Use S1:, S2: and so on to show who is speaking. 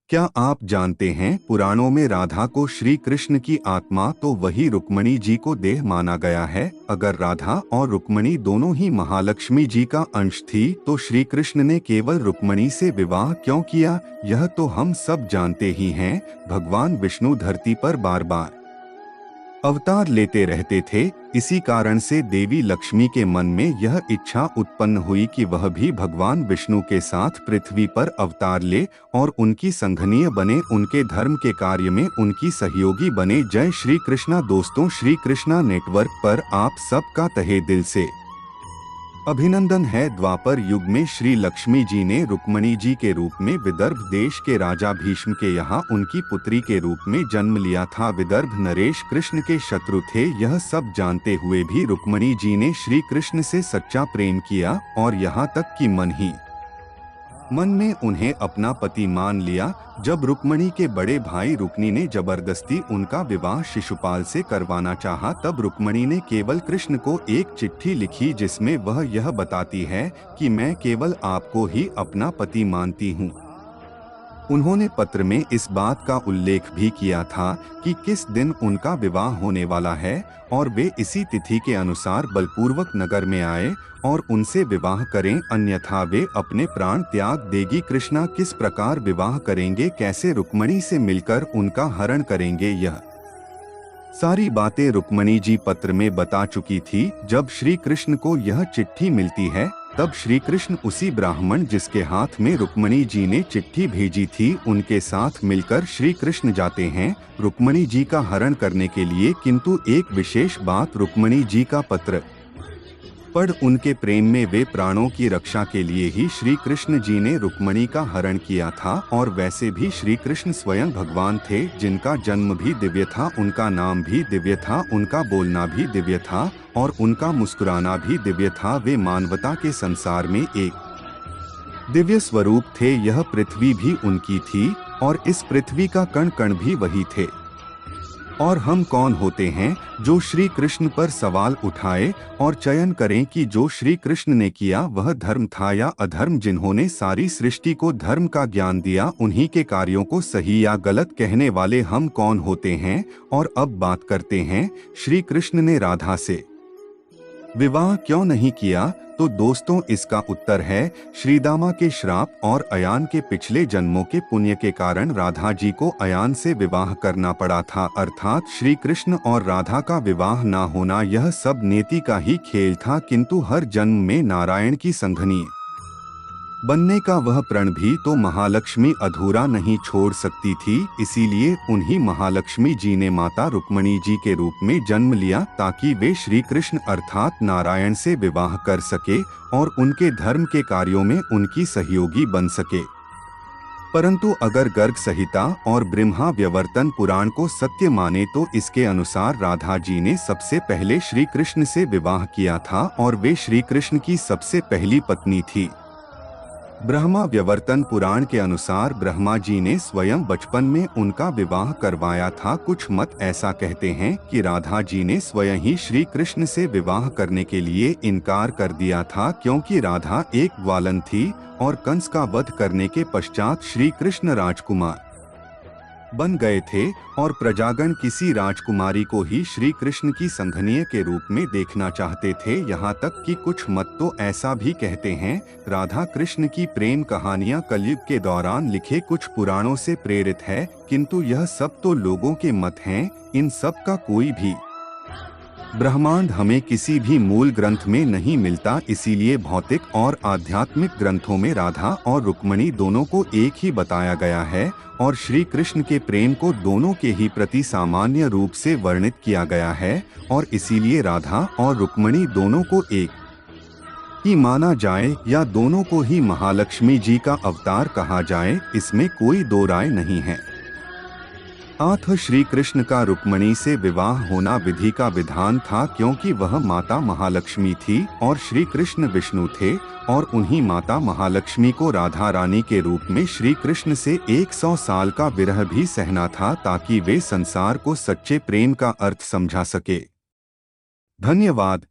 S1: क्या आप जानते हैं, पुराणों में राधा को श्री कृष्ण की आत्मा तो वही रुक्मणी जी को देह माना गया है। अगर राधा और रुक्मणी दोनों ही महालक्ष्मी जी का अंश थी तो श्री कृष्ण ने केवल रुक्मणी से विवाह क्यों किया, यह तो हम सब जानते ही हैं। भगवान विष्णु धरती पर बार बार अवतार लेते रहते थे। इसी कारण से देवी लक्ष्मी के मन में यह इच्छा उत्पन्न हुई कि वह भी भगवान विष्णु के साथ पृथ्वी पर अवतार ले और उनकी संघनीय बने, उनके धर्म के कार्य में उनकी सहयोगी बने। जय श्री कृष्णा दोस्तों, श्री कृष्णा नेटवर्क पर आप सबका तहे दिल से अभिनंदन है। द्वापर युग में श्री लक्ष्मी जी ने रुक्मणी जी के रूप में विदर्भ देश के राजा भीष्म के यहाँ उनकी पुत्री के रूप में जन्म लिया था। विदर्भ नरेश कृष्ण के शत्रु थे। यह सब जानते हुए भी रुक्मणी जी ने श्री कृष्ण से सच्चा प्रेम किया और यहाँ तक कि मन में उन्हें अपना पति मान लिया। जब रुक्मणी के बड़े भाई रुक्नी ने जबरदस्ती उनका विवाह शिशुपाल से करवाना चाहा, तब रुक्मणी ने केवल कृष्ण को एक चिट्ठी लिखी जिसमें वह यह बताती है कि मैं केवल आपको ही अपना पति मानती हूँ। उन्होंने पत्र में इस बात का उल्लेख भी किया था कि किस दिन उनका विवाह होने वाला है और वे इसी तिथि के अनुसार बलपूर्वक नगर में आए और उनसे विवाह करें, अन्यथा वे अपने प्राण त्याग देगी। कृष्णा किस प्रकार विवाह करेंगे, कैसे रुक्मणी से मिलकर उनका हरण करेंगे, यह सारी बातें रुक्मणी जी पत्र में बता चुकी थी। जब श्री कृष्ण को यह चिट्ठी मिलती है तब श्री कृष्ण उसी ब्राह्मण जिसके हाथ में रुक्मणी जी ने चिट्ठी भेजी थी उनके साथ मिलकर श्री कृष्ण जाते हैं रुक्मणी जी का हरण करने के लिए। किंतु एक विशेष बात, रुक्मणी जी का पत्र पढ़ उनके प्रेम में वे प्राणों की रक्षा के लिए ही श्री कृष्ण जी ने रुक्मणी का हरण किया था। और वैसे भी श्री कृष्ण स्वयं भगवान थे, जिनका जन्म भी दिव्य था, उनका नाम भी दिव्य था, उनका बोलना भी दिव्य था और उनका मुस्कुराना भी दिव्य था। वे मानवता के संसार में एक दिव्य स्वरूप थे। यह पृथ्वी भी उनकी थी और इस पृथ्वी का कण कण भी वही थे। और हम कौन होते हैं जो श्री कृष्ण पर सवाल उठाए और चयन करें कि जो श्री कृष्ण ने किया वह धर्म था या अधर्म। जिन्होंने सारी सृष्टि को धर्म का ज्ञान दिया, उन्हीं के कार्यों को सही या गलत कहने वाले हम कौन होते हैं। और अब बात करते हैं, श्री कृष्ण ने राधा से विवाह क्यों नहीं किया। तो दोस्तों, इसका उत्तर है श्रीदामा के श्राप और अयान के पिछले जन्मों के पुण्य के कारण राधा जी को अयान से विवाह करना पड़ा था। अर्थात श्री कृष्ण और राधा का विवाह ना होना यह सब नेति का ही खेल था। किंतु हर जन्म में नारायण की संघनीय बनने का वह प्रण भी तो महालक्ष्मी अधूरा नहीं छोड़ सकती थी। इसीलिए उन्हीं महालक्ष्मी जी ने माता रुक्मणी जी के रूप में जन्म लिया ताकि वे श्री कृष्ण अर्थात नारायण से विवाह कर सके और उनके धर्म के कार्यों में उनकी सहयोगी बन सके। परंतु अगर गर्ग संहिता और ब्रह्मा व्यवर्तन पुराण को सत्य माने तो इसके अनुसार राधा जी ने सबसे पहले श्री कृष्ण से विवाह किया था और वे श्री कृष्ण की सबसे पहली पत्नी थी। ब्रह्मा व्यवर्तन पुराण के अनुसार ब्रह्मा जी ने स्वयं बचपन में उनका विवाह करवाया था। कुछ मत ऐसा कहते हैं कि राधा जी ने स्वयं ही श्री कृष्ण से विवाह करने के लिए इनकार कर दिया था, क्योंकि राधा एक ग्वालन थी और कंस का वध करने के पश्चात श्री कृष्ण राजकुमार बन गए थे और प्रजागण किसी राजकुमारी को ही श्री कृष्ण की संघनीय के रूप में देखना चाहते थे। यहाँ तक कि कुछ मत तो ऐसा भी कहते हैं राधा कृष्ण की प्रेम कहानियाँ कलयुग के दौरान लिखे कुछ पुराणों से प्रेरित है। किंतु यह सब तो लोगों के मत हैं, इन सब का कोई भी ब्रह्मांड हमें किसी भी मूल ग्रंथ में नहीं मिलता। इसीलिए भौतिक और आध्यात्मिक ग्रंथों में राधा और रुक्मणी दोनों को एक ही बताया गया है और श्री कृष्ण के प्रेम को दोनों के ही प्रति सामान्य रूप से वर्णित किया गया है। और इसीलिए राधा और रुक्मणी दोनों को एक ही माना जाए या दोनों को ही महालक्ष्मी जी का अवतार कहा जाए, इसमें कोई दो राय नहीं है। आठ श्री कृष्ण का रुक्मणी से विवाह होना विधि का विधान था, क्योंकि वह माता महालक्ष्मी थी और श्री कृष्ण विष्णु थे और उन्हीं माता महालक्ष्मी को राधा रानी के रूप में श्री कृष्ण से 100 साल का विरह भी सहना था ताकि वे संसार को सच्चे प्रेम का अर्थ समझा सके। धन्यवाद।